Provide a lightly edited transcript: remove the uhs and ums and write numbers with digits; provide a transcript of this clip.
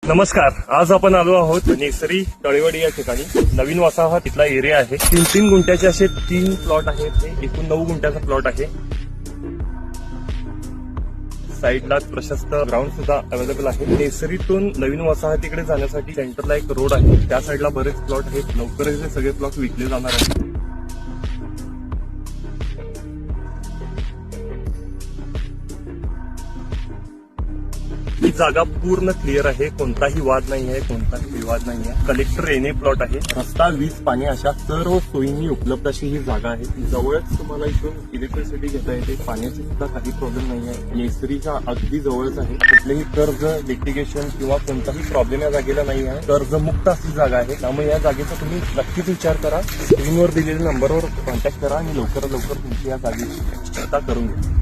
नमस्कार. आज आपण आलो आहोत नेसरी तळेवाडी या ठिकाणी. नवीन वसाहत इथला एरिया आहे. 3 गुंठ्याचे असे 3 प्लॉट आहेत. हे एकूण 9 गुंठ्याचा प्लॉट आहे. साईडला प्रशस्त ग्राउंड सुद्धा अवेलेबल आहे. नेसरीतून नवीन वसाहतीकडे जाण्यासाठी सेंटरला एक रोड आहे. त्या साईडला बरेच प्लॉट आहेत. लवकरच हे सगळे प्लॉट विकले जाणार आहेत. ही जागा पूर्ण क्लिअर आहे. कोणताही वाद नाही आहे, कोणताही विवाद नाही आहे. कलेक्टर एने प्लॉट आहे. रस्ता, वीज, पाणी अशा सर्व सोयींनी उपलब्ध अशी ही जागा आहे. जवळच तुम्हाला इथून इलेक्ट्रिसिटी घेता येते. पाण्याची सुद्धा काही प्रॉब्लेम नाही आहे. नेसरीच्या अगदी जवळच आहे. कुठलेही कर्ज, लिटिगेशन किंवा कोणताही प्रॉब्लेम या जागेला नाही आहे. कर्जमुक्त अशी जागा आहे. त्यामुळे या जागेचा तुम्ही नक्कीच विचार करा. स्क्रीनवर दिलेल्या नंबरवर कॉन्टॅक्ट करा आणि लवकरात लवकर तुमची या जागेची पूर्तता करून घ्या.